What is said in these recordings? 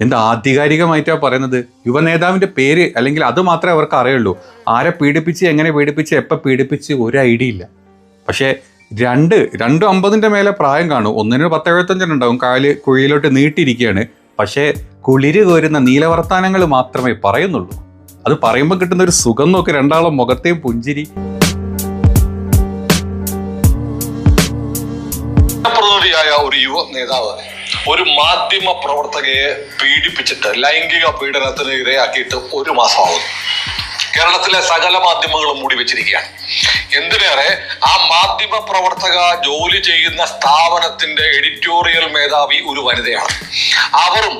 എന്ത് ആധികാരികമായിട്ടാണ് പറയുന്നത്? യുവനേതാവിൻ്റെ പേര് അല്ലെങ്കിൽ അത് മാത്രമേ അവർക്ക് അറിയുള്ളൂ. ആരെ പീഡിപ്പിച്ച്, എങ്ങനെ പീഡിപ്പിച്ച്, എപ്പോൾ പീഡിപ്പിച്ച് ഒരു ഐഡിയ ഇല്ല. പക്ഷേ രണ്ടും 50-ന്റെ മേലെ പ്രായം കാണും. ഒന്നിന് 10-75 ഉണ്ടാവും. കാല് കുഴിയിലോട്ട് നീട്ടിയിരിക്കുകയാണ്. പക്ഷേ കുളിര് കോരുന്ന നീലവർത്താനങ്ങൾ മാത്രമേ പറയുന്നുള്ളൂ. അത് പറയുമ്പോൾ കിട്ടുന്ന ഒരു സുഖം നോക്കി, രണ്ടാളും മുഖത്തെയും പുഞ്ചിരി. പ്രതിനിധിയായ ഒരു യുവ നേതാവ് ഒരു മാധ്യമ പ്രവർത്തകയെ പീഡിപ്പിച്ചിട്ട് ലൈംഗിക പീഡനത്തിന് ഇരയാക്കിയിട്ട് 1 മാസമാകുന്നു. കേരളത്തിലെ സകല മാധ്യമങ്ങളും മൂടി വെച്ചിരിക്കുകയാണ്. എന്തിനേറെ ആ മാധ്യമ പ്രവർത്തക ജോലി ചെയ്യുന്ന സ്ഥാപനത്തിന്റെ എഡിറ്റോറിയൽ മേധാവി ഒരു വനിതയാണ്. അവരും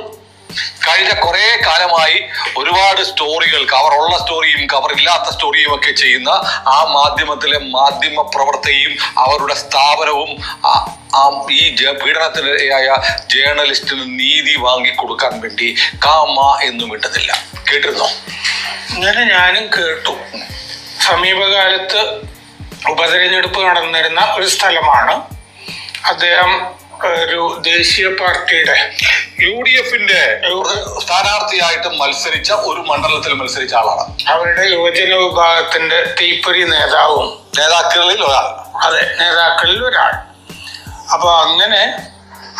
കഴിഞ്ഞ കുറെ കാലമായി ഒരുപാട് സ്റ്റോറികൾ, കവറുള്ള സ്റ്റോറിയും കവറില്ലാത്ത സ്റ്റോറിയും ഒക്കെ ചെയ്യുന്ന ആ മാധ്യമത്തിലെ മാധ്യമ പ്രവർത്തകയും അവരുടെ സ്ഥാപനവും ഈ പീഡനത്തിനിരയായ ജേർണലിസ്റ്റിന് നീതി വാങ്ങിക്കൊടുക്കാൻ വേണ്ടി കാമ എന്നും ഇട്ടതില്ല. കേട്ടിരുന്നോ? ഇങ്ങനെ ഞാനും കേട്ടു. സമീപകാലത്ത് ഉപതെരഞ്ഞെടുപ്പ് നടന്നിരുന്ന ഒരു സ്ഥലമാണ്. അദ്ദേഹം ഒരു ദേശീയ പാർട്ടിയുടെ UDFന്റെ സ്ഥാനാർത്ഥിയായിട്ട് മത്സരിച്ച ഒരു മണ്ഡലത്തിൽ മത്സരിച്ച ആളാണ്. അവരുടെ യുവജന വിഭാഗത്തിന്റെ തീപ്പൊരി നേതാക്കളിൽ ഒരാൾ. അതെ, നേതാക്കളിൽ ഒരാൾ. അപ്പൊ അങ്ങനെ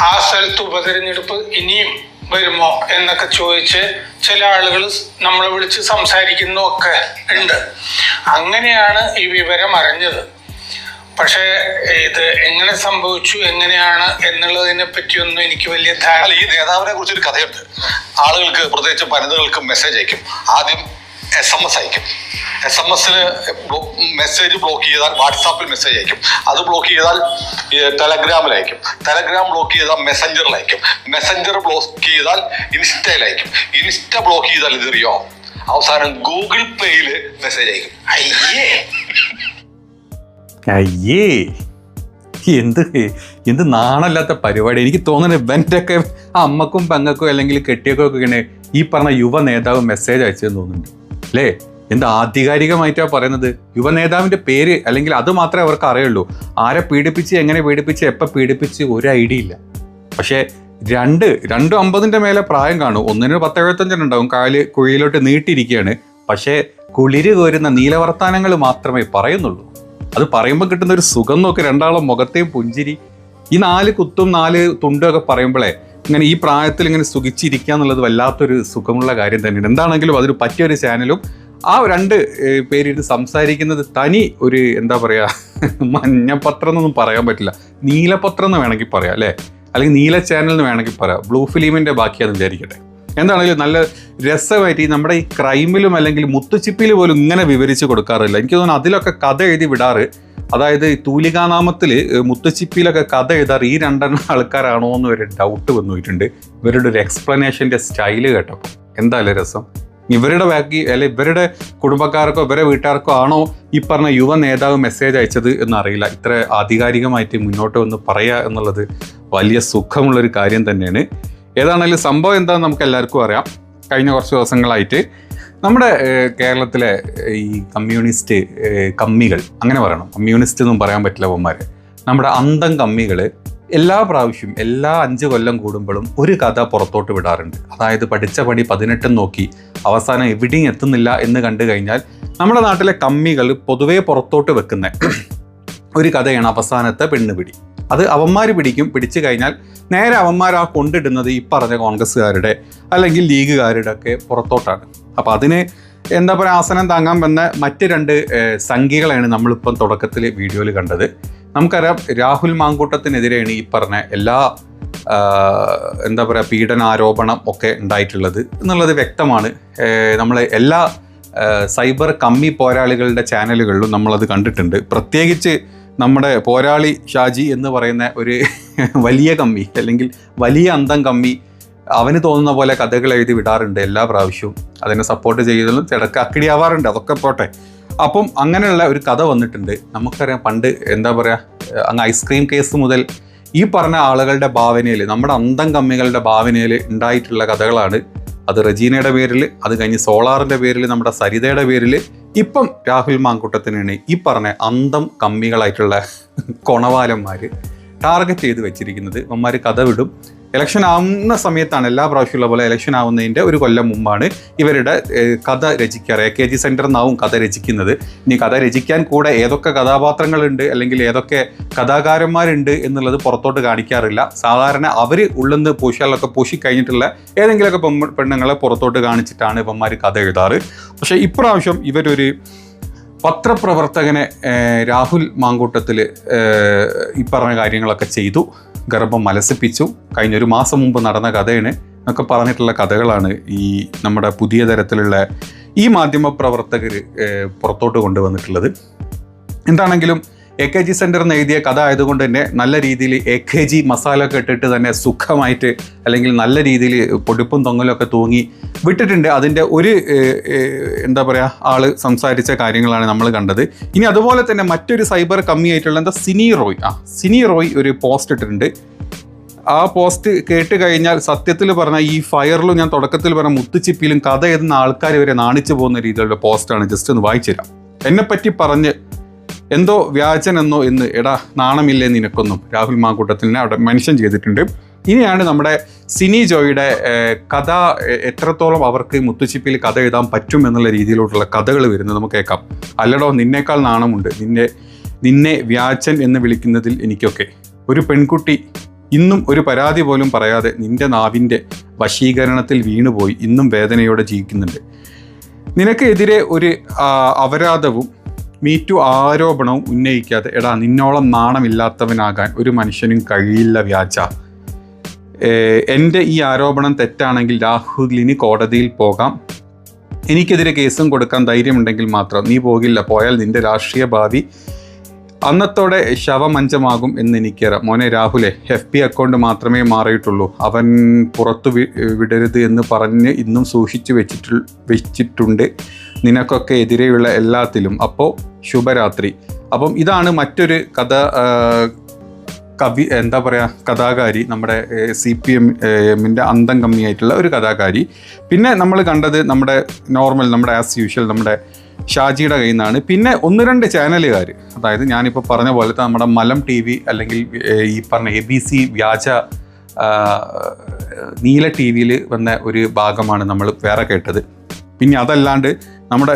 ആ സ്ഥലത്ത് ഉപതെരഞ്ഞെടുപ്പ് ഇനിയും വരുമോ എന്നൊക്കെ ചോദിച്ച് ചില ആളുകൾ നമ്മളെ വിളിച്ച് സംസാരിക്കുന്നു ഒക്കെ ഉണ്ട്. അങ്ങനെയാണ് ഈ വിവരം അറിഞ്ഞത്. പക്ഷേ ഇത് എങ്ങനെ സംഭവിച്ചു, എങ്ങനെയാണ് എന്നുള്ളതിനെ പറ്റിയൊന്നും എനിക്ക് വലിയ ധാരണ. ഈ നേതാവിനെ കുറിച്ചൊരു കഥയുണ്ട്. ആളുകൾക്ക്, പ്രത്യേകിച്ച് വനിതകൾക്ക് മെസ്സേജ് അയക്കും. ആദ്യം SMS അയക്കും. SMS മെസ്സേജ് ബ്ലോക്ക് ചെയ്താൽ വാട്സാപ്പിൽ മെസ്സേജ് അയക്കും. അത് ബ്ലോക്ക് ചെയ്താൽ ടെലഗ്രാമിൽ അയക്കും. ടെലഗ്രാം ബ്ലോക്ക് ചെയ്താൽ മെസ്സഞ്ചറിൽ അയക്കും. മെസ്സഞ്ചർ ബ്ലോക്ക് ചെയ്താൽ ഇൻസ്റ്റയിൽ അയക്കും. ഇൻസ്റ്റ ബ്ലോക്ക് ചെയ്താൽ ഇതറിയോ, അവസാനം ഗൂഗിൾ പേയിൽ മെസ്സേജ് അയക്കും. അയ്യേ, എന്ത് നാണല്ലാത്ത പരിപാടി. എനിക്ക് തോന്നുന്നത് ഇവൻ്റെയൊക്കെ അമ്മക്കും പെങ്ങൾക്കും അല്ലെങ്കിൽ കെട്ടിയൊക്കെ ഈ പറഞ്ഞ യുവ നേതാവ് മെസ്സേജ് അയച്ചതെന്ന് തോന്നുന്നുണ്ട് അല്ലേ? എന്ത് ആധികാരികമായിട്ടാണ് പറയുന്നത്? യുവനേതാവിൻ്റെ പേര് അല്ലെങ്കിൽ അത് മാത്രമേ അവർക്ക് അറിയുള്ളൂ. ആരെ പീഡിപ്പിച്ച്, എങ്ങനെ പീഡിപ്പിച്ച്, എപ്പോൾ പീഡിപ്പിച്ച് ഒരു ഐഡിയ ഇല്ല. പക്ഷേ രണ്ടും 50-ന്റെ മേലെ പ്രായം കാണും. ഒന്നിന് 10-75 ഉണ്ടാവും. കാല് കുഴിയിലോട്ട് നീട്ടിയിരിക്കുകയാണ്. പക്ഷേ കുളിര് കോരുന്ന നീലവർത്താനങ്ങൾ മാത്രമേ പറയുന്നുള്ളൂ. അത് പറയുമ്പോൾ കിട്ടുന്ന ഒരു സുഖം നോക്കി, രണ്ടാളും മുഖത്തെയും പുഞ്ചിരി. ഈ 4 കുത്തും 4 തുണ്ടും ഒക്കെ പറയുമ്പോഴേ ഇങ്ങനെ ഈ പ്രായത്തിൽ ഇങ്ങനെ സുഖിച്ചിരിക്കുക എന്നുള്ളത് വല്ലാത്തൊരു സുഖമുള്ള കാര്യം തന്നെയാണ്. എന്താണെങ്കിലും അതിന് പറ്റിയൊരു ചാനലും ആ 2 പേരിട്ട് സംസാരിക്കുന്നത് തനി ഒരു എന്താ പറയുക, മഞ്ഞപത്രം എന്നൊന്നും പറയാൻ പറ്റില്ല, നീലപത്രം എന്ന് വേണമെങ്കിൽ പറയാം അല്ലേ, അല്ലെങ്കിൽ നീല ചാനൽ എന്ന് വേണമെങ്കിൽ പറയാം. ബ്ലൂ ഫിലിമിൻ്റെ ബാക്കിയാന്ന് വിചാരിക്കട്ടെ. എന്താണെങ്കിലും നല്ല രസമായിട്ട് നമ്മുടെ ഈ ക്രൈമിലും അല്ലെങ്കിൽ മുത്തുച്ചിപ്പിൽ പോലും ഇങ്ങനെ വിവരിച്ച് കൊടുക്കാറില്ല. എനിക്ക് തോന്നുന്നു അതിലൊക്കെ കഥ എഴുതി വിടാറ്. അതായത് തൂലികാനാമത്തിൽ മുത്തുച്ചിപ്പിയിലൊക്കെ കഥ എഴുതാറ് ഈ 2 ആൾക്കാരാണോ എന്നൊരു ഡൗട്ട് വന്നിട്ടുണ്ട്. ഇവരുടെ ഒരു എക്സ്പ്ലനേഷൻ്റെ സ്റ്റൈല് കേട്ടപ്പോൾ എന്തായാലും രസം. ഇവരുടെ ബാക്കി അല്ലെ ഇവരുടെ കുടുംബക്കാർക്കോ ഇവരുടെ വീട്ടുകാർക്കോ ആണോ ഈ പറഞ്ഞ യുവ നേതാവ് മെസ്സേജ് അയച്ചത് എന്നറിയില്ല. ഇത്ര ആധികാരികമായിട്ട് മുന്നോട്ട് വന്ന് പറയുക എന്നുള്ളത് വലിയ സുഖമുള്ളൊരു കാര്യം തന്നെയാണ്. ഏതാണെങ്കിലും സംഭവം എന്താണെന്ന് നമുക്ക് എല്ലാവർക്കും അറിയാം. കഴിഞ്ഞ കുറച്ച് ദിവസങ്ങളായിട്ട് നമ്മുടെ കേരളത്തിലെ ഈ കമ്മ്യൂണിസ്റ്റ് കമ്മികൾ, അങ്ങനെ പറയണം, കമ്മ്യൂണിസ്റ്റ് ഒന്നും പറയാൻ പറ്റില്ല അവന്മാർ, നമ്മുടെ അന്തം കമ്മികൾ എല്ലാ പ്രാവശ്യവും എല്ലാ 5 കൊല്ലം കൂടുമ്പോഴും ഒരു കഥ പുറത്തോട്ട് വിടാറുണ്ട്. അതായത് പഠിച്ച പണി 18 നോക്കി അവസാനം എവിടെയും എത്തുന്നില്ല എന്ന് കണ്ടു കഴിഞ്ഞാൽ നമ്മുടെ നാട്ടിലെ കമ്മികൾ പൊതുവേ പുറത്തോട്ട് വെക്കുന്ന ഒരു കഥയാണ് അവസാനത്തെ പെണ്ണുപിടി. അത് അവന്മാർ പിടിച്ചു കഴിഞ്ഞാൽ നേരെ അവന്മാർ ആ കൊണ്ടിടുന്നത് ഈ പറഞ്ഞ കോൺഗ്രസ്സുകാരുടെ അല്ലെങ്കിൽ ലീഗുകാരുടെ ഒക്കെ പുറത്തോട്ടാണ്. അപ്പോൾ അതിന് എന്താ പറയുക, ആസനം താങ്ങാൻ വന്ന മറ്റ് 2 സംഖ്യകളാണ് നമ്മളിപ്പം തുടക്കത്തിൽ വീഡിയോയിൽ കണ്ടത്. നമുക്കറിയാം രാഹുൽ മാങ്കൂട്ടത്തിനെതിരെയാണ് ഈ പറഞ്ഞ എല്ലാ എന്താ പറയുക പീഡനാരോപണം ഒക്കെ ഉണ്ടായിട്ടുള്ളത് എന്നുള്ളത് വ്യക്തമാണ്. നമ്മൾ എല്ലാ സൈബർ കമ്മി പോരാളികളുടെ ചാനലുകളിലും നമ്മളത് കണ്ടിട്ടുണ്ട്. പ്രത്യേകിച്ച് നമ്മുടെ പോരാളി ഷാജി എന്ന് പറയുന്ന ഒരു വലിയ കമ്മി അല്ലെങ്കിൽ വലിയ അന്തം കമ്മി അവന് തോന്നുന്ന പോലെ കഥകൾ എഴുതി വിടാറുണ്ട് എല്ലാ പ്രാവശ്യവും. അതിനെ സപ്പോർട്ട് ചെയ്തതിലും ചിലക്ക് അക്കിടിയാവാറുണ്ട്, അതൊക്കെ പോട്ടെ. അപ്പം അങ്ങനെയുള്ള ഒരു കഥ വന്നിട്ടുണ്ട്. നമുക്കറിയാം പണ്ട് എന്താ പറയുക, അങ്ങ് ഐസ്ക്രീം കേസ് മുതൽ ഈ പറഞ്ഞ ആളുകളുടെ ഭാവനയിൽ, നമ്മുടെ അന്തം കമ്മികളുടെ ഭാവനയിൽ ഉണ്ടായിട്ടുള്ള കഥകളാണ്. അത് റജീനയുടെ പേരിൽ, അത് കഴിഞ്ഞ് സോളാറിൻ്റെ പേരിൽ, നമ്മുടെ സരിതയുടെ പേരിൽ, ഇപ്പം രാഹുൽ മാങ്കൂട്ടത്തിനാണ് ഈ പറഞ്ഞ അന്തം കമ്മികളായിട്ടുള്ള കൊണവാലന്മാർ ടാർഗറ്റ് ചെയ്ത് വെച്ചിരിക്കുന്നത്. അവന്മാർ കഥ വിടും, ഇലക്ഷൻ ആവുന്ന സമയത്താണ്, എല്ലാ പ്രാവശ്യമുള്ള പോലെ ഇലക്ഷൻ ആവുന്നതിൻ്റെ ഒരു കൊല്ലം മുമ്പാണ് ഇവരുടെ കഥ രചിക്കാറ്. AKG സെൻറ്റർ എന്നാവും കഥ രചിക്കുന്നത്. ഇനി കഥ രചിക്കാൻ കൂടെ ഏതൊക്കെ കഥാപാത്രങ്ങളുണ്ട് അല്ലെങ്കിൽ ഏതൊക്കെ കഥാകാരന്മാരുണ്ട് എന്നുള്ളത് പുറത്തോട്ട് കാണിക്കാറില്ല. സാധാരണ അവർ ഉള്ളിന്ന് പൂശാലൊക്കെ പൂശി കഴിഞ്ഞിട്ടുള്ള ഏതെങ്കിലുമൊക്കെ പെണ്ണുങ്ങളെ പുറത്തോട്ട് കാണിച്ചിട്ടാണ് ഇവന്മാർ കഥ എഴുതാറ്. പക്ഷേ ഇപ്രാവശ്യം ഇവരൊരു പത്രപ്രവർത്തകനെ രാഹുൽ മാങ്കൂട്ടത്തിൽ ഈ പറഞ്ഞ കാര്യങ്ങളൊക്കെ ചെയ്തു, ഗർഭം മലസിപ്പിച്ചു, കഴിഞ്ഞൊരു മാസം മുമ്പ് നടന്ന കഥയാണ് എന്നൊക്കെ പറഞ്ഞിട്ടുള്ള കഥകളാണ് ഈ നമ്മുടെ പുതിയ തരത്തിലുള്ള ഈ മാധ്യമ പ്രവർത്തകർ പുറത്തോട്ട് കൊണ്ടുവന്നിട്ടുള്ളത്. എന്താണെങ്കിലും AKG സെൻറ്റർ എന്ന് എഴുതിയ കഥ ആയതുകൊണ്ട് തന്നെ നല്ല രീതിയിൽ AKG മസാല ഒക്കെ ഇട്ടിട്ട് തന്നെ സുഖമായിട്ട് അല്ലെങ്കിൽ നല്ല രീതിയിൽ പൊടിപ്പും തൊങ്ങലൊക്കെ തൂങ്ങി വിട്ടിട്ടുണ്ട്. അതിൻ്റെ ഒരു എന്താ പറയുക ആൾ സംസാരിച്ച കാര്യങ്ങളാണ് നമ്മൾ കണ്ടത്. ഇനി അതുപോലെ തന്നെ മറ്റൊരു സൈബർ കമ്മിയായിട്ടുള്ള സിനി റോയ് ഒരു പോസ്റ്റ് ഇട്ടിട്ടുണ്ട്. ആ പോസ്റ്റ് കേട്ട് കഴിഞ്ഞാൽ സത്യത്തിൽ പറഞ്ഞാൽ ഈ ഫയറിലും ഞാൻ തുടക്കത്തിൽ പറഞ്ഞ മുത്തുച്ചിപ്പിയിലും കഥ എഴുതുന്ന ആൾക്കാർ വരെ നാണിച്ചു പോകുന്ന രീതിയിലുള്ള പോസ്റ്റാണ്. ജസ്റ്റ് ഒന്ന് വായിച്ചു തരാം. എന്നെപ്പറ്റി പറഞ്ഞ് എന്തോ വ്യാജനെന്നോ എന്ന് എടാ നാണമില്ലേ നിനക്കൊന്നും രാഹുൽ മാങ്കൂട്ടത്തിനെ അവിടെ മെൻഷൻ ചെയ്തിട്ടുണ്ട്. ഇനിയാണ് നമ്മുടെ സിനി ജോയിയുടെ കഥ എത്രത്തോളം അവർക്ക് മുത്തുച്ചിപ്പിയിൽ കഥ എഴുതാൻ പറ്റും എന്നുള്ള രീതിയിലോട്ടുള്ള കഥകൾ വരുന്നത് നമുക്ക് കേൾക്കാം. അല്ലടോ നിന്നേക്കാൾ നാണമുണ്ട് നിന്നെ വ്യാജൻ എന്ന് വിളിക്കുന്നതിൽ എനിക്കൊക്കെ. ഒരു പെൺകുട്ടി ഇന്നും ഒരു പരാതി പോലും പറയാതെ നിന്റെ നാവിൻ്റെ വശീകരണത്തിൽ വീണുപോയി ഇന്നും വേദനയോടെ ജീവിക്കുന്നുണ്ട്. നിനക്കെതിരെ ഒരു അപരാധവും മീറ്റു ആരോപണവും ഉന്നയിക്കാതെ എടാ നിന്നോളം നാണമില്ലാത്തവനാകാൻ ഒരു മനുഷ്യനും കഴിയില്ല വ്യാജ. എൻ്റെ ഈ ആരോപണം തെറ്റാണെങ്കിൽ രാഹുലിന് കോടതിയിൽ പോകാം. എനിക്കെതിരെ കേസും കൊടുക്കാൻ ധൈര്യമുണ്ടെങ്കിൽ മാത്രം. നീ പോകില്ല, പോയാൽ നിൻ്റെ രാഷ്ട്രീയ ഭാവി അന്നത്തോടെ ശവമഞ്ചമാകും എന്ന് എനിക്കറിയാം. മോനെ രാഹുലെ, FB അക്കൗണ്ട് മാത്രമേ മാറിയിട്ടുള്ളൂ. അവൻ പുറത്തു വിടരുത് എന്ന് പറഞ്ഞ് ഇന്നും സൂക്ഷിച്ചു വെച്ചിട്ടുണ്ട് നിനക്കൊക്കെ എതിരെയുള്ള എല്ലാത്തിലും. അപ്പോൾ ശുഭരാത്രി. അപ്പം ഇതാണ് മറ്റൊരു കഥാകാരി, നമ്മുടെ CPM-ൻ്റെ അന്തം കമ്മിയായിട്ടുള്ള ഒരു കഥാകാരി. പിന്നെ നമ്മൾ കണ്ടത് നമ്മുടെ ആസ് യൂഷ്വൽ നമ്മുടെ ഷാജിയുടെ കയ്യിൽ നിന്നാണ്. പിന്നെ 1-2 ചാനലുകാർ, അതായത് ഞാനിപ്പോൾ പറഞ്ഞ പോലത്തെ നമ്മുടെ മലം TV അല്ലെങ്കിൽ ഈ പറഞ്ഞ ABC വ്യാജ നീല TV-യിൽ വന്ന ഒരു ഭാഗമാണ് നമ്മൾ വേറെ കേട്ടത്. പിന്നെ അതല്ലാണ്ട് നമ്മുടെ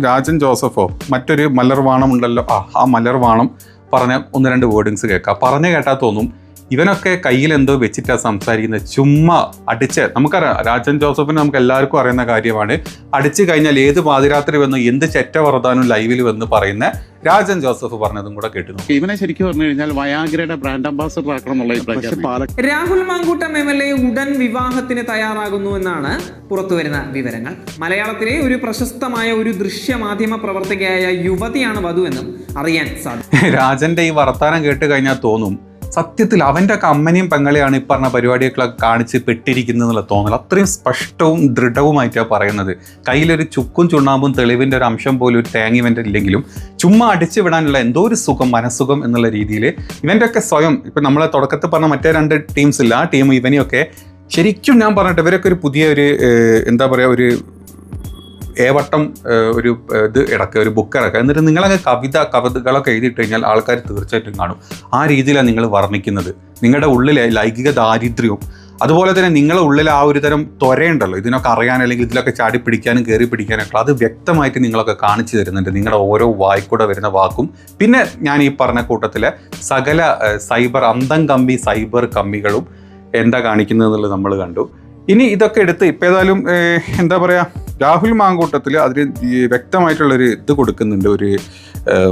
രാജൻ ജോസഫോ മറ്റൊരു മലർവാണം ഉണ്ടല്ലോ, ആ മലർവാണം പറഞ്ഞ 1-2 വേർഡിങ്സ് കേൾക്കാം. പറഞ്ഞു കേട്ടാൽ തോന്നും ഇവനൊക്കെ കയ്യിൽ എന്തോ വെച്ചിട്ടാണ് സംസാരിക്കുന്നത്. ചുമ്മാ അടിച്ച്, നമുക്കറിയാം രാജൻ ജോസഫിന് നമുക്ക് എല്ലാവർക്കും അറിയുന്ന കാര്യമാണ്. അടിച്ചു കഴിഞ്ഞാൽ ഏത് പാതിരാത്രി വന്നു എന്ത് ചെറ്റ വർത്താനും ലൈവിൽ വന്ന് പറയുന്ന രാജൻ ജോസഫ് പറഞ്ഞതും കൂടെ കേട്ടു. ഇവനെ ശരിക്കും പറഞ്ഞു കഴിഞ്ഞാൽ വയാഗ്രയുടെ ബ്രാൻഡ് അംബാസഡർ ആക്കണം എന്നുള്ള. രാഹുൽ മാങ്കൂട്ടം MLA ഉടൻ വിവാഹത്തിന് തയ്യാറാകുന്നു എന്നാണ് പുറത്തുവരുന്ന വിവരങ്ങൾ. മലയാളത്തിലെ ഒരു പ്രശസ്തമായ ഒരു ദൃശ്യമാധ്യമ പ്രവർത്തകയായ യുവതിയാണ് വധു എന്നും അറിയാൻ സാധിക്കും. രാജന്റെ ഈ വർത്താനം കേട്ട് കഴിഞ്ഞാൽ തോന്നും സത്യത്തിൽ അവൻ്റെ ഒക്കെ അമ്മനെയും പെങ്ങളെയാണ് ഈ പറഞ്ഞ പരിപാടികളൊക്കെ കാണിച്ച് പെട്ടിരിക്കുന്നതെന്നുള്ള തോന്നൽ. അത്രയും സ്പഷ്ടവും ദൃഢവുമായിട്ടാണ് പറയുന്നത്. കയ്യിലൊരു ചുക്കും ചുണ്ണാമ്പും തെളിവിൻ്റെ ഒരു അംശം പോലും ഒരു തേങ്ങ ഇവൻ്റെ ഇല്ലെങ്കിലും ചുമ്മാ അടിച്ചു വിടാനുള്ള എന്തോ ഒരു സുഖം, മനസ്സുഖം എന്നുള്ള രീതിയിൽ ഇവൻ്റെ ഒക്കെ സ്വയം ഇപ്പം നമ്മളെ തുടക്കത്തിൽ പറഞ്ഞ മറ്റേ 2 ടീംസ് ഇല്ല, ആ ടീം ഇവനെയൊക്കെ ശരിക്കും ഞാൻ പറഞ്ഞിട്ട് ഇവരൊക്കെ ഒരു പുതിയ ഒരു എന്താ പറയുക ഒരു ഏവട്ടം ഒരു ഇത് ഇടക്കുക, ഒരു ബുക്ക് ഇറക്കുക. എന്നിട്ട് നിങ്ങളങ്ങ് കവിതകളൊക്കെ എഴുതിയിട്ട് കഴിഞ്ഞാൽ ആൾക്കാർ തീർച്ചയായിട്ടും കാണും. ആ രീതിയിലാണ് നിങ്ങൾ വർണ്ണിക്കുന്നത്. നിങ്ങളുടെ ഉള്ളിലെ ലൈംഗിക ദാരിദ്ര്യവും അതുപോലെ തന്നെ നിങ്ങളുടെ ഉള്ളിൽ ആ ഒരു തരം ത്വരയുണ്ടല്ലോ ഇതിനൊക്കെ അറിയാൻ അല്ലെങ്കിൽ ഇതിലൊക്കെ ചാടി പിടിക്കാനും കയറി പിടിക്കാനൊക്കെ, അത് വ്യക്തമായിട്ട് നിങ്ങളൊക്കെ കാണിച്ചു തരുന്നുണ്ട് നിങ്ങളുടെ ഓരോ വായിക്കൂടെ വരുന്ന വാക്കും. പിന്നെ ഞാൻ ഈ പറഞ്ഞ കൂട്ടത്തിലെ സകല സൈബർ കമ്മികളും എന്താ കാണിക്കുന്നത് എന്നുള്ളത് നമ്മൾ കണ്ടു. ഇനി ഇതൊക്കെ എടുത്ത് ഇപ്പം ഏതായാലും എന്താ പറയുക രാഹുൽ മാങ്കൂട്ടത്തിൽ അതിന് വ്യക്തമായിട്ടുള്ളൊരു ഇത് കൊടുക്കുന്നുണ്ട്, ഒരു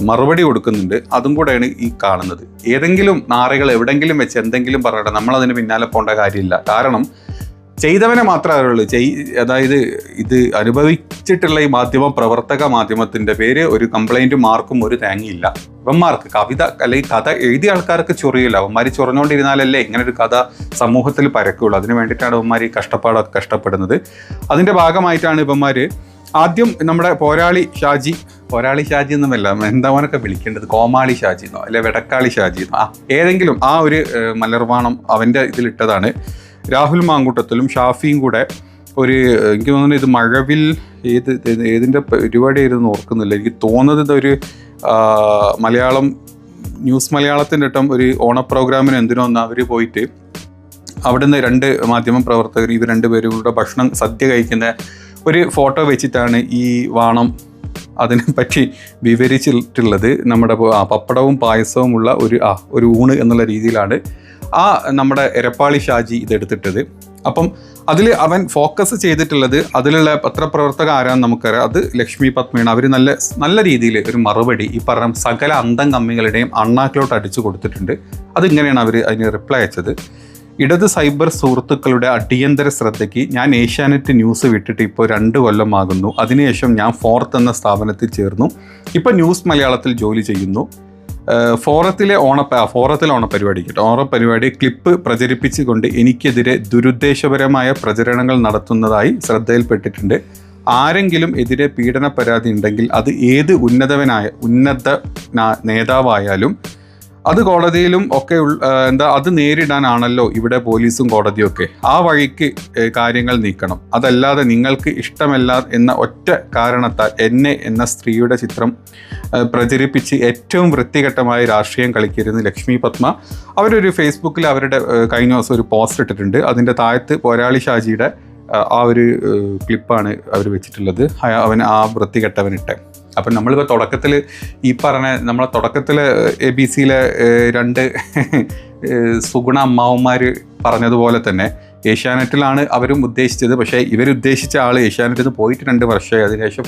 മറുപടി കൊടുക്കുന്നുണ്ട്. അതും കൂടെയാണ് ഈ കാണുന്നത്. ഏതെങ്കിലും നാറികൾ എവിടെങ്കിലും വെച്ച് എന്തെങ്കിലും പറയട്ടെ, നമ്മളതിന് പിന്നാലെ പോകേണ്ട കാര്യമില്ല. കാരണം ചെയ്തവനെ മാത്രമേ അറിയുള്ളൂ. അതായത് ഇത് അനുഭവിച്ചിട്ടുള്ള ഈ മാധ്യമത്തിൻ്റെ പേര് ഒരു കംപ്ലൈൻറ്റ് മാർക്കും ഒരു തേങ്ങയില്ല. ഇവന്മാർക്ക് കവിത അല്ലെങ്കിൽ കഥ എഴുതിയ ആൾക്കാർക്ക് ചൊറിയില്ല. അവന്മാർ ചൊറഞ്ഞുകൊണ്ടിരുന്നാലല്ലേ ഇങ്ങനെ ഒരു കഥ സമൂഹത്തിൽ പരക്കുള്ളൂ. അതിന് വേണ്ടിയിട്ടാണ് ഇവന്മാർ ഈ കഷ്ടപ്പെടുന്നത്. അതിൻ്റെ ഭാഗമായിട്ടാണ് ഇവന്മാർ ആദ്യം നമ്മുടെ പോരാളി ഷാജി എന്നല്ല എന്താവനൊക്കെ വിളിക്കേണ്ടത്, കോമാളി ഷാജി എന്നോ അല്ലെ വെടക്കാളി ഷാജി എന്നോ ഏതെങ്കിലും ആ ഒരു മലർവാണം അവൻ്റെ ഇതിലിട്ടതാണ്. രാഹുൽ മാങ്കൂട്ടത്തിലും ഷാഫിയും കൂടെ ഒരു എനിക്ക് തോന്നുന്നു ഇത് മഴവിൽ ഏതിൻ്റെ പരിപാടി ആയിരുന്നു ഓർക്കുന്നില്ല. എനിക്ക് തോന്നുന്നത് ഇതൊരു മലയാളം ന്യൂസ് മലയാളത്തിൻ്റെ ഒട്ടം ഒരു ഓണ പ്രോഗ്രാമിന് എന്തിനോ ഒന്ന് അവർ പോയിട്ട് അവിടുന്ന് 2 മാധ്യമ പ്രവർത്തകർ ഇവർ 2 പേരും കൂടെ ഭക്ഷണം സദ്യ കഴിക്കുന്ന ഒരു ഫോട്ടോ വെച്ചിട്ടാണ് ഈ വാണം അതിനെപ്പറ്റി വിവരിച്ചിട്ടുള്ളത്. നമ്മുടെ പപ്പടവും പായസവും ഉള്ള ഒരു ഊണ് എന്നുള്ള രീതിയിലാണ് നമ്മുടെ എരപ്പാളി ഷാജി ഇതെടുത്തിട്ടത്. അപ്പം അതിൽ അവൻ ഫോക്കസ് ചെയ്തിട്ടുള്ളത് അതിലുള്ള പത്രപ്രവർത്തക ആരാന്ന് നമുക്കറിയാം, അത് ലക്ഷ്മി പത്മയാണ്. അവർ നല്ല രീതിയിൽ ഒരു മറുപടി ഈ പറഞ്ഞ സകല അന്തം കമ്മികളുടെയും അണ്ണാക്കിലോട്ട് അടിച്ചു കൊടുത്തിട്ടുണ്ട്. അതിങ്ങനെയാണ് അവർ അതിന് റിപ്ലൈ അയച്ചത്. ഇടത് സൈബർ സുഹൃത്തുക്കളുടെ അടിയന്തര ശ്രദ്ധയ്ക്ക് ഞാൻ ഏഷ്യാനെറ്റ് ന്യൂസ് വിട്ടിട്ട് ഇപ്പോൾ 2 കൊല്ലമാകുന്നു. അതിനുശേഷം ഞാൻ ഫോർത്ത് എന്ന സ്ഥാപനത്തിൽ ചേർന്നു. ഇപ്പോൾ ന്യൂസ് മലയാളത്തിൽ ജോലി ചെയ്യുന്നു. ഫോറത്തിലെ ഓണപരിപാടി ക്ലിപ്പ് പ്രചരിപ്പിച്ചുകൊണ്ട് എനിക്കെതിരെ ദുരുദ്ദേശപരമായ പ്രചരണങ്ങൾ നടത്തുന്നതായി ശ്രദ്ധയിൽപ്പെട്ടിട്ടുണ്ട്. ആരെങ്കിലും എതിരെ പീഡന പരാതി ഉണ്ടെങ്കിൽ അത് ഏത് ഉന്നത നേതാവായാലും അത് കോടതിയിലും ഒക്കെ അത് നേരിടാനാണല്ലോ ഇവിടെ പോലീസും കോടതിയും ഒക്കെ. ആ വഴിക്ക് കാര്യങ്ങൾ നീക്കണം. അതല്ലാതെ നിങ്ങൾക്ക് ഇഷ്ടമല്ല എന്ന ഒറ്റ കാരണത്താൽ എന്നെ എന്ന സ്ത്രീയുടെ ചിത്രം പ്രചരിപ്പിച്ച് ഏറ്റവും വൃത്തികെട്ടമായ രാഷ്ട്രീയം കളിക്കരുത്. ലക്ഷ്മി പത്മ അവരൊരു ഫേസ്ബുക്കിൽ അവരുടെ കഴിഞ്ഞ ദിവസം ഒരു പോസ്റ്റ് ഇട്ടിട്ടുണ്ട്. അതിൻ്റെ താഴത്ത് പോരാളി ഷാജിയുടെ ആ ഒരു ക്ലിപ്പാണ് അവർ വെച്ചിട്ടുള്ളത്. അവൻ ആ വൃത്തികെട്ടവനിട്ടെ. അപ്പം നമ്മളിപ്പോൾ തുടക്കത്തിൽ ഈ പറഞ്ഞ നമ്മളെ തുടക്കത്തിൽ ABC-യിലെ 2 സുഗുണ അമ്മാവന്മാർ പറഞ്ഞതുപോലെ തന്നെ ഏഷ്യാനെറ്റിലാണ് അവരും ഉദ്ദേശിച്ചത്. പക്ഷേ ഇവരുദ്ദേശിച്ച ആൾ ഏഷ്യാനെറ്റിൽ നിന്ന് പോയിട്ട് 2 വർഷമായി. അതിനുശേഷം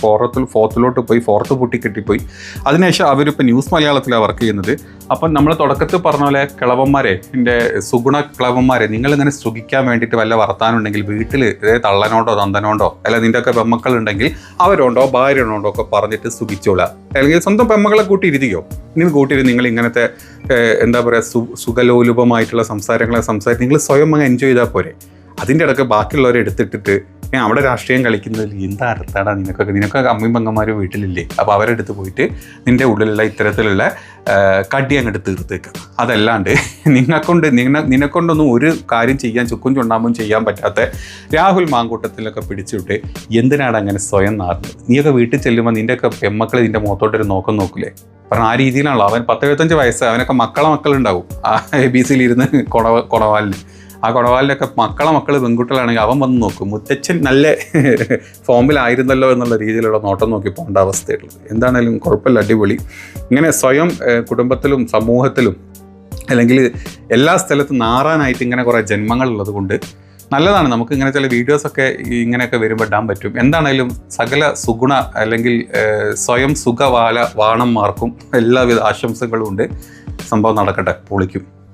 ഫോർത്തിലോട്ട് പോയി, ഫോർത്ത് പൂട്ടി കെട്ടിപ്പോയി. അതിനുശേഷം അവരിപ്പോൾ ന്യൂസ് മലയാളത്തിലാണ് വർക്ക് ചെയ്യുന്നത്. അപ്പം നമ്മൾ തുടക്കത്തിൽ പറഞ്ഞ പോലെ കിളവന്മാരെ, എൻ്റെ സുഗുണ കിളവന്മാരെ, നിങ്ങളിങ്ങനെ സുഖിക്കാൻ വേണ്ടിയിട്ട് വല്ല വർത്താനം ഉണ്ടെങ്കിൽ വീട്ടിൽ തള്ളനോണ്ടോ തന്തനോണ്ടോ അല്ല നിൻ്റെ ഒക്കെ പെമ്മക്കളുണ്ടെങ്കിൽ അവരോണ്ടോ ഭാര്യനോണ്ടോ ഒക്കെ പറഞ്ഞിട്ട് സുഖിച്ചോളാം. അല്ലെങ്കിൽ സ്വന്തം പെമ്മക്കളെ കൂട്ടിയിരിക്കോ. നിങ്ങൾ കൂട്ടിയിരുന്ന് നിങ്ങൾ ഇങ്ങനത്തെ എന്താ പറയുക സുഖലോലുപമായിട്ടുള്ള സംസാരങ്ങളെ നിങ്ങൾ സ്വയം അങ്ങ് എൻജോയ് ചെയ്താൽ പോരെ. അതിൻ്റെ ഇടയ്ക്ക് ബാക്കിയുള്ളവരെ എടുത്തിട്ടിട്ട് അവിടെ രാഷ്ട്രീയം കളിക്കുന്നതിൽ എന്താ അർത്ഥമാടാ നിനക്കൊക്കെ അമ്മയും പെങ്ങന്മാരും വീട്ടിലില്ലേ. അപ്പോൾ അവരെടുത്ത് പോയിട്ട് നിൻ്റെ ഉള്ളിലുള്ള ഇത്തരത്തിലുള്ള കടി അങ്ങോട്ട് തീർത്തേക്കുക. അതല്ലാണ്ട് നിന്നെക്കൊണ്ടൊന്നും ഒരു കാര്യം ചെയ്യാൻ ചുക്കും ചുണ്ണാമ്പും ചെയ്യാൻ പറ്റാത്ത രാഹുൽ മാങ്കൂട്ടത്തിലൊക്കെ പിടിച്ചിട്ട് എന്തിനാണ് അങ്ങനെ സ്വയം നാറുന്നത്. നീയൊക്കെ വീട്ടിൽ ചെല്ലുമ്പോൾ നിൻ്റെയൊക്കെ പെമ്മക്കൾ നിൻ്റെ മുഖത്തോട്ടൊരു നോക്കില്ലേ. കാരണം ആ രീതിയിലാണല്ലോ. അവൻ 10-25 വയസ്സ്, അവനൊക്കെ മക്കളുണ്ടാവും ആ ABC-യിൽ ഇരുന്ന് കൊടവാലിന്. ആ കൊടവാലിലൊക്കെ മക്കൾ പെൺകുട്ടികളാണെങ്കിൽ അവൻ വന്ന് നോക്കും, മുത്തച്ഛൻ നല്ല ഫോമിലായിരുന്നല്ലോ എന്നുള്ള രീതിയിലുള്ള നോട്ടം നോക്കി പോകേണ്ട അവസ്ഥയുള്ളത്. എന്താണേലും കുഴപ്പമില്ല, അടിപൊളി. ഇങ്ങനെ സ്വയം കുടുംബത്തിലും സമൂഹത്തിലും അല്ലെങ്കിൽ എല്ലാ സ്ഥലത്തും നാറാനായിട്ട് ഇങ്ങനെ കുറേ ജന്മങ്ങളുള്ളത് കൊണ്ട് നല്ലതാണ്. നമുക്ക് ഇങ്ങനെ ചില വീഡിയോസൊക്കെ ഇങ്ങനെയൊക്കെ വരുമ്പോൾ ഇടാൻ പറ്റും. എന്താണേലും സകല സുഗുണ അല്ലെങ്കിൽ സ്വയം വാണന്മാർക്കും എല്ലാവിധ ആശംസകളും ഉണ്ട്. സംഭവം നടക്കട്ടെ, പൊളിക്കും.